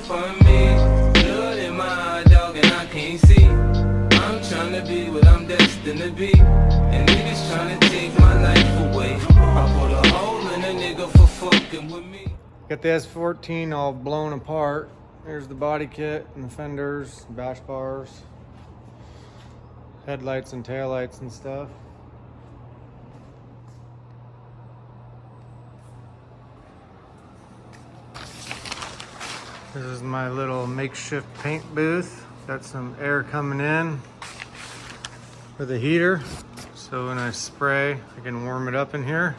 for me. Blood in my dog and I can't see. I'm trying to be what I'm destined to be. And niggas trying to take my life away. I put a hole in a nigga for fucking with me. Got the S14 all blown apart. There's the body kit and the fenders, bash bars, headlights and taillights and stuff. This is my little makeshift paint booth. Got some air coming in with a heater. So when I spray, I can warm it up in here.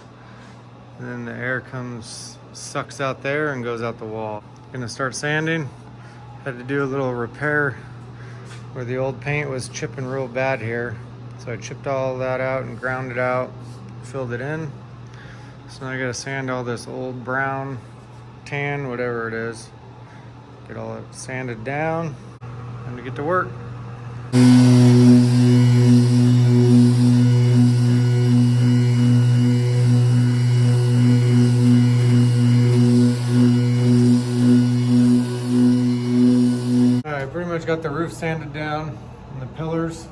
And then the air sucks out there and goes out the wall. Gonna start sanding. Had to do a little repair where the old paint was chipping real bad here. So I chipped all that out and ground it out, filled it in. So now I gotta sand all this old brown, tan, whatever it is. Get all it sanded down and to get to work. Alright, pretty much got the roof sanded down and the pillars.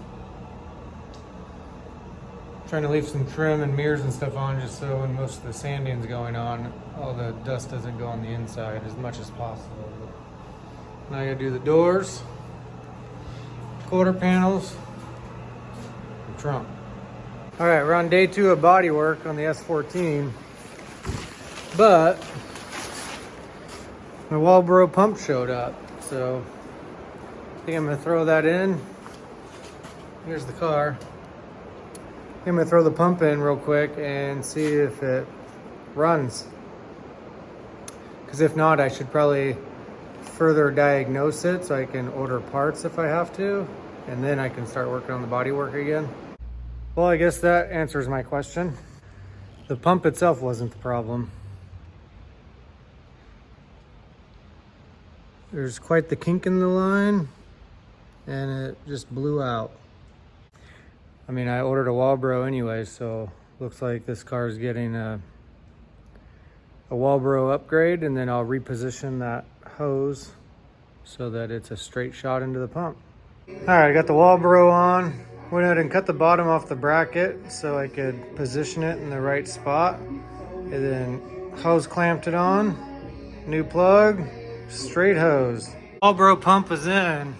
Trying to leave some trim and mirrors and stuff on just so when most of the sanding's going on, all the dust doesn't go on the inside as much as possible. Now I gotta do the doors, quarter panels, and trunk. All right, we're on day 2 of body work on the S14, but my Walbro pump showed up, so I think I'm gonna throw that in. Here's the car. I'm gonna throw the pump in real quick and see if it runs. Because if not, I should probably further diagnose it so I can order parts if I have to, and then I can start working on the body work again. Well, I guess that answers my question. The pump itself wasn't the problem. There's quite the kink in the line and it just blew out. I mean, I ordered a Walbro anyway, so looks like this car is getting a Walbro upgrade, and then I'll reposition that hose so that it's a straight shot into the pump. All right, I got the Walbro on. Went ahead and cut the bottom off the bracket so I could position it in the right spot. And then hose clamped it on. New plug, straight hose. Walbro pump is in.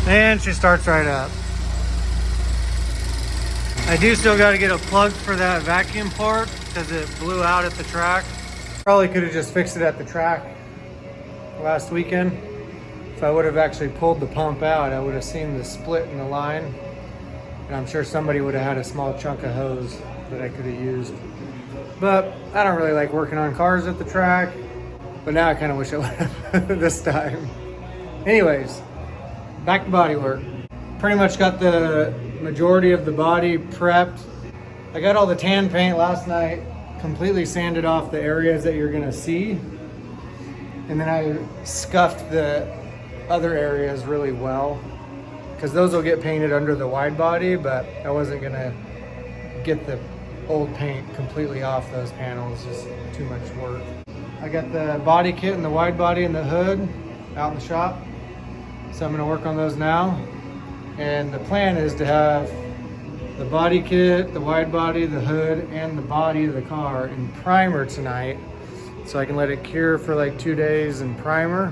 And she starts right up. I do still got to get a plug for that vacuum port because it blew out at the track. Probably could have just fixed it at the track last weekend. If I would have actually pulled the pump out, I would have seen the split in the line. And I'm sure somebody would have had a small chunk of hose that I could have used. But I don't really like working on cars at the track. But now I kind of wish I would have this time. Anyways. Back to body work. Pretty much got the majority of the body prepped. I got all the tan paint last night, completely sanded off the areas that you're gonna see. And then I scuffed the other areas really well because those will get painted under the wide body, but I wasn't gonna get the old paint completely off those panels, just too much work. I got the body kit and the wide body and the hood out in the shop. So I'm gonna work on those now. And the plan is to have the body kit, the wide body, the hood, and the body of the car in primer tonight. So I can let it cure for like 2 days in primer.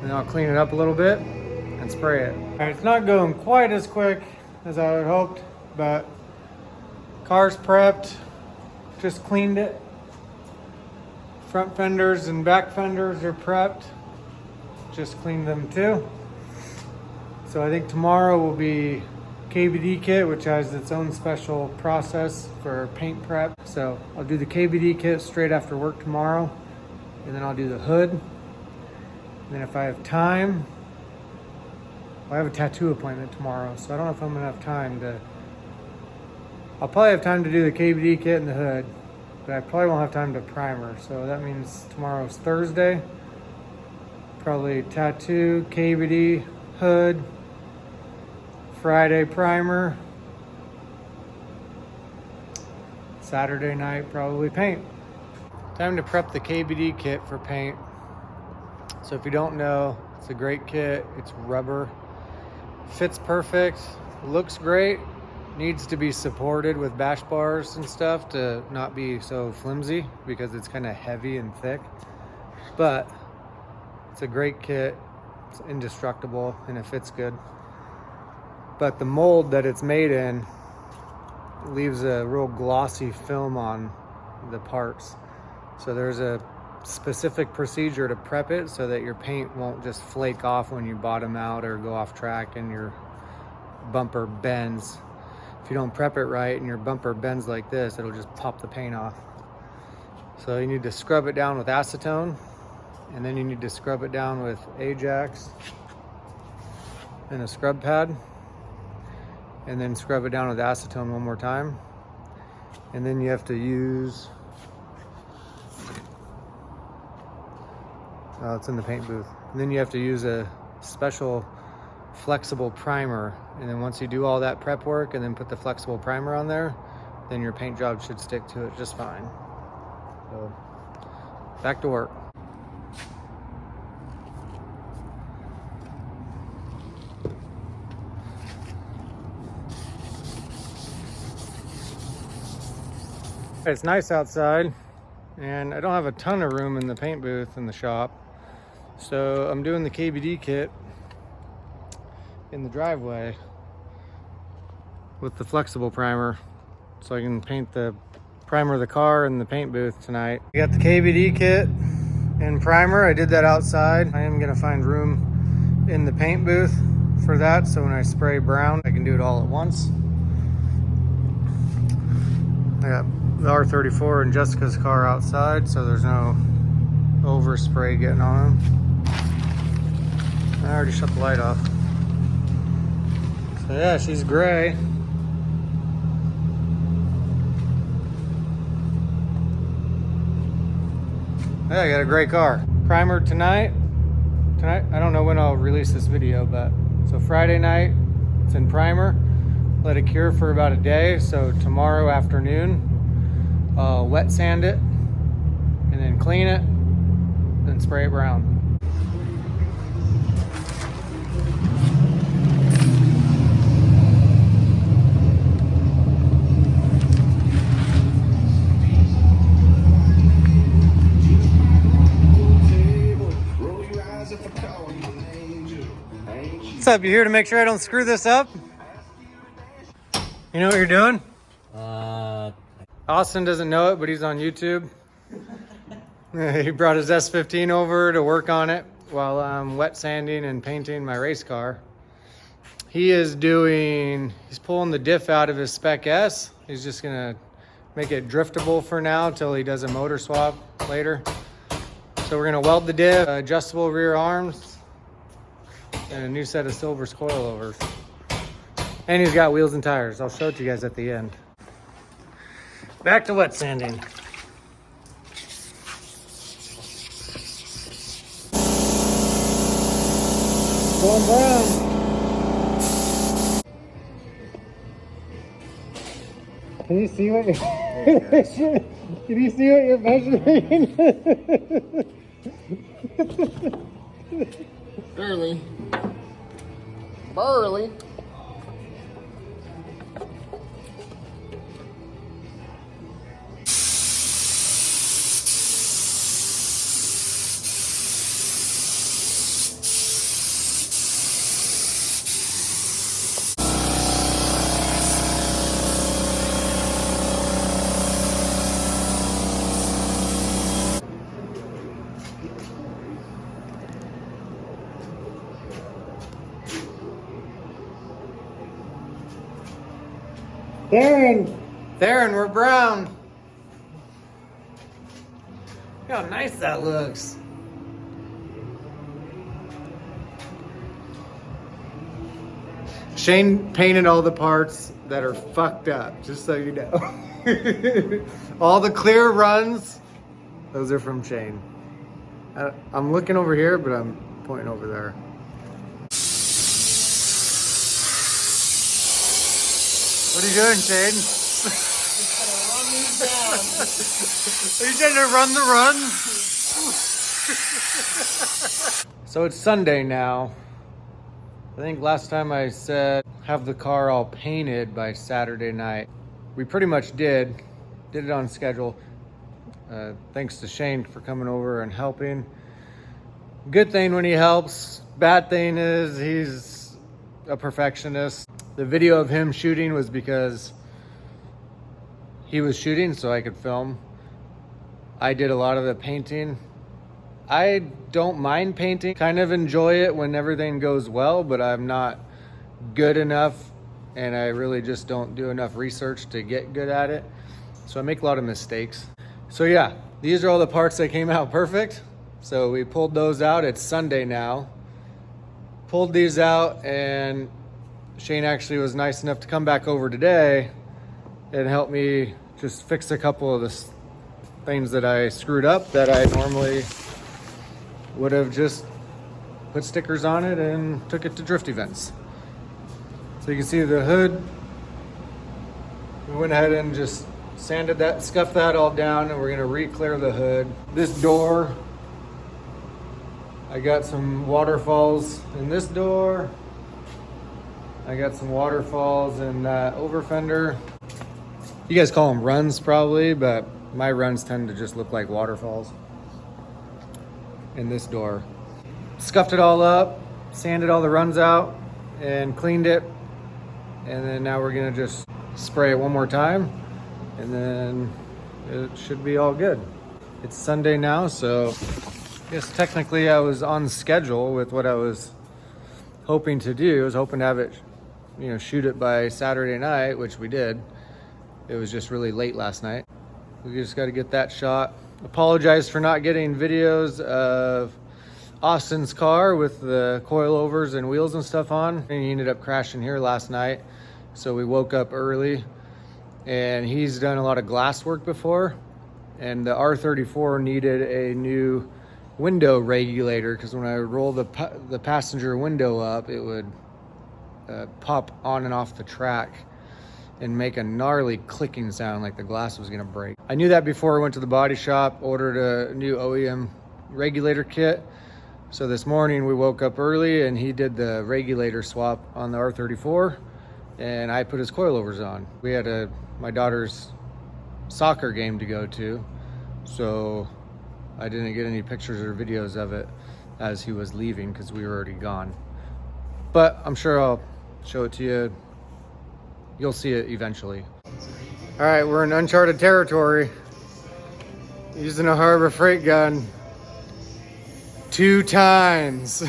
And I'll clean it up a little bit and spray it. All right, it's not going quite as quick as I had hoped, but car's prepped, just cleaned it. Front fenders and back fenders are prepped. Just cleaned them too. So I think tomorrow will be KBD kit, which has its own special process for paint prep. So I'll do the KBD kit straight after work tomorrow, and then I'll do the hood. And then if I have time, I have a tattoo appointment tomorrow, so I don't know if I'm gonna have time to, I'll probably have time to do the KBD kit and the hood, but I probably won't have time to primer. So that means tomorrow's Thursday. Probably tattoo, KBD, hood, Friday primer. Saturday night, probably paint. Time to prep the KBD kit for paint. So if you don't know, it's a great kit. It's rubber, fits perfect, looks great, needs to be supported with bash bars and stuff to not be so flimsy because it's kind of heavy and thick. But it's a great kit, it's indestructible, and it fits good. But the mold that it's made in leaves a real glossy film on the parts. So there's a specific procedure to prep it so that your paint won't just flake off when you bottom out or go off track and your bumper bends. If you don't prep it right and your bumper bends like this, it'll just pop the paint off. So you need to scrub it down with acetone, and then you need to scrub it down with Ajax and a scrub pad, and then scrub it down with acetone one more time. And then you have to use, it's in the paint booth. And then you have to use a special flexible primer. And then once you do all that prep work and then put the flexible primer on there, then your paint job should stick to it just fine. So back to work. It's nice outside, and I don't have a ton of room in the paint booth in the shop, so I'm doing the KBD kit in the driveway with the flexible primer so I can paint the primer of the car in the paint booth tonight. I got the KBD kit and primer. I did that outside. I am gonna find room in the paint booth for that, so when I spray brown I can do it all at once. I got the R34 in Jessica's car outside, so there's no overspray getting on them. I already shut the light off. So yeah, she's gray. Yeah, I got a gray car. Primer tonight. I don't know when I'll release this video, but so Friday night, it's in primer. Let it cure for about a day. So tomorrow afternoon, wet sand it, and then clean it, then spray it brown. What's up? You here to make sure I don't screw this up? You know what you're doing? Austin doesn't know it, but he's on YouTube. He brought his S15 over to work on it while I'm wet sanding and painting my race car. He's pulling the diff out of his Spec S. He's just gonna make it driftable for now till he does a motor swap later. So we're gonna weld the diff, adjustable rear arms, and a new set of silver coilovers. And he's got wheels and tires. I'll show it to you guys at the end. Back to wet sanding. Going brown. Can you see what you're Can you see what you're measuring? Barely. Barely. Theron, we're brown. Look how nice that looks. Shane painted all the parts that are fucked up, just so you know. All the clear runs, those are from Shane. I'm looking over here, but I'm pointing over there. What are you doing, Shane? Are you trying to run the runs? So it's Sunday now. I think last time I said have the car all painted by Saturday night. We pretty much did it on schedule. Thanks to Shane for coming over and helping. Good thing when he helps. Bad thing is he's a perfectionist. The video of him shooting was because he was shooting so I could film. I did a lot of the painting. I don't mind painting, kind of enjoy it when everything goes well, but I'm not good enough and I really just don't do enough research to get good at it. So I make a lot of mistakes. So yeah, these are all the parts that came out perfect. So we pulled those out. It's Sunday now. Pulled these out and Shane actually was nice enough to come back over today and help me just fix a couple of the things that I screwed up that I normally would have just put stickers on it and took it to drift events. So you can see the hood. We went ahead and just sanded that, scuffed that all down, and we're gonna re-clear the hood. This door, I got some waterfalls in this door. I got some waterfalls in that over fender. You guys call them runs probably, but my runs tend to just look like waterfalls. In this door. Scuffed it all up, sanded all the runs out, and cleaned it. And then now we're gonna just spray it one more time, and then it should be all good. It's Sunday now, so I guess technically I was on schedule with what I was hoping to do. I was hoping to have it, shoot it by Saturday night, which we did. It was just really late last night. We just got to get that shot. Apologize for not getting videos of Austin's car with the coilovers and wheels and stuff on. And he ended up crashing here last night. So we woke up early, and he's done a lot of glass work before. And the R34 needed a new window regulator because when I roll the passenger window up, it would pop on and off the track and make a gnarly clicking sound like the glass was gonna break. I knew that before I went to the body shop, ordered a new OEM regulator kit. So this morning we woke up early and he did the regulator swap on the R34 and I put his coilovers on. We had my daughter's soccer game to go to, so I didn't get any pictures or videos of it as he was leaving because we were already gone. But I'm sure I'll show it to you. You'll see it eventually. All right, we're in uncharted territory. Using a Harbor Freight gun 2 times.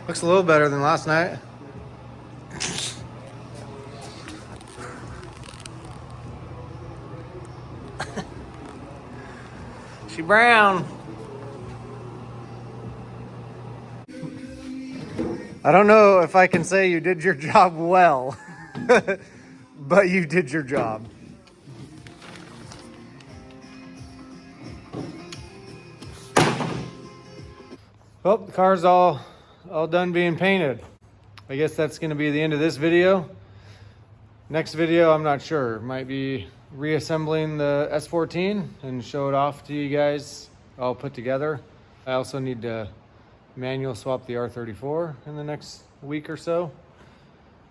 Looks a little better than last night. She brown. I don't know if I can say you did your job well, but you did your job. Well, the car's all done being painted. I guess that's going to be the end of this video. Next video, I'm not sure. Might be reassembling the S14 and show it off to you guys all put together. I also need to manual swap the R34 in the next week or so.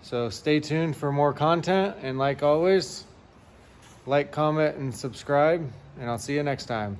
So stay tuned for more content, and like always, like, comment, and subscribe, and I'll see you next time.